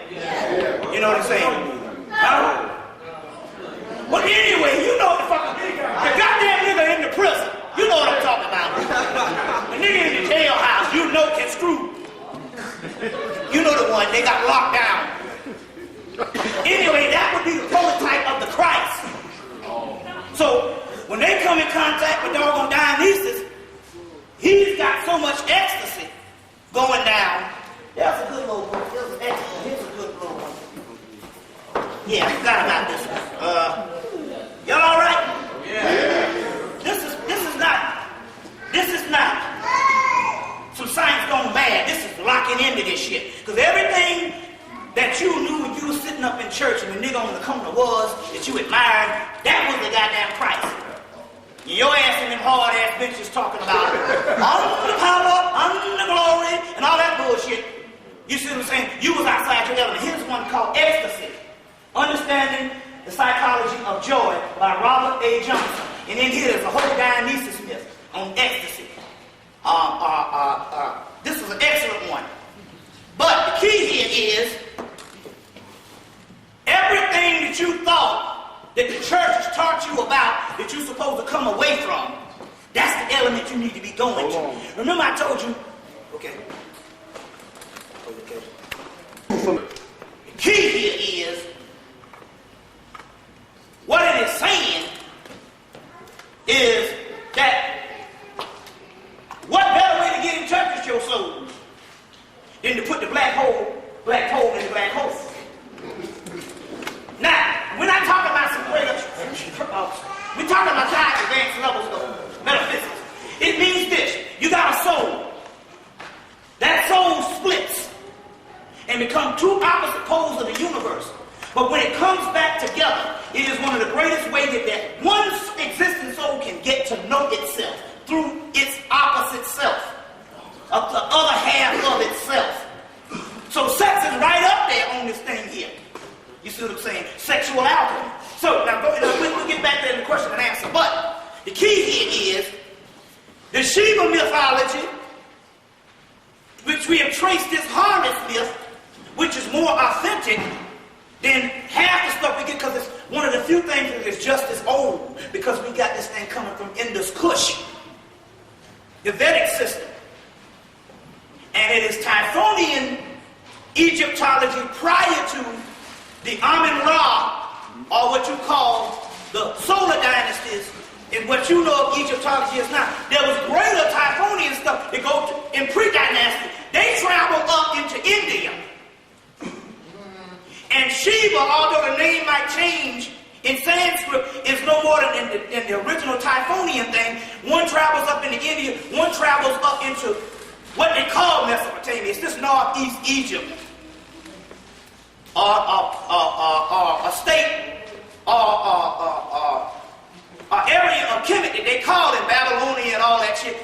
You know what I'm saying? Huh? But anyway, you know the goddamn nigga in the prison. You know what I'm talking about. The nigga in the jailhouse, you know can screw. You know the one they got locked down. Anyway, that would be the prototype of the Christ. So when they come in contact with doggone Dionysus, he's got so much ecstasy going down. That's a good little one. Here's a good little one. Yeah, I forgot about this one. Y'all all right? Yeah. This is not some science gone bad. This is locking into this shit. Because everything that you knew when you were sitting up in church and the nigga on the corner was that you admired, that was the goddamn Christ. Your ass in them hard ass bitches talking about the power, the glory, and all that bullshit. You see what I'm saying? You was outside your element. Here's one called Ecstasy. Understanding the Psychology of Joy by Robert A. Johnson. And then here's a whole Dionysus myth on ecstasy. This is an excellent one. But the key here is everything that you thought that the church has taught you about that you're supposed to come away from, that's the element you need to be going to. Remember I told you, okay. The key here is what it is saying is that what better way to get in touch with your soul than to put the black hole in the black hole. Now, we're not talking about some great we're talking about high advanced levels of metaphysics. It means this. You got a soul. That soul splits and becomes two opposite poles of the universe. But when it comes back together, it is one of the greatest ways that one existing soul can get to know itself through its opposite self, of the other half of itself. So sex is right up there on this thing here. You see what I'm saying? Sexual alchemy. So now we'll get back there in the question and answer. But the key here is the Shiva mythology, which which we have traced this harness myth, which is more authentic than half the stuff we get, because it's one of the few things that is just as old, because we got this thing coming from Indus Kush, the Vedic system. And it is Typhonian Egyptology prior to the Amun-Ra, or what you call the solar dynasties, and what you know of Egyptology is now. There was greater Typhonian stuff that go in pre-dynasty. They traveled up into India. And Shiva, although the name might change in Sanskrit, is no more than in the original Typhonian thing. One travels up into India, one travels up into what they call Mesopotamia. It's this northeast Egypt, or a state, or area of Kemet that they call it Babylonia and all that shit.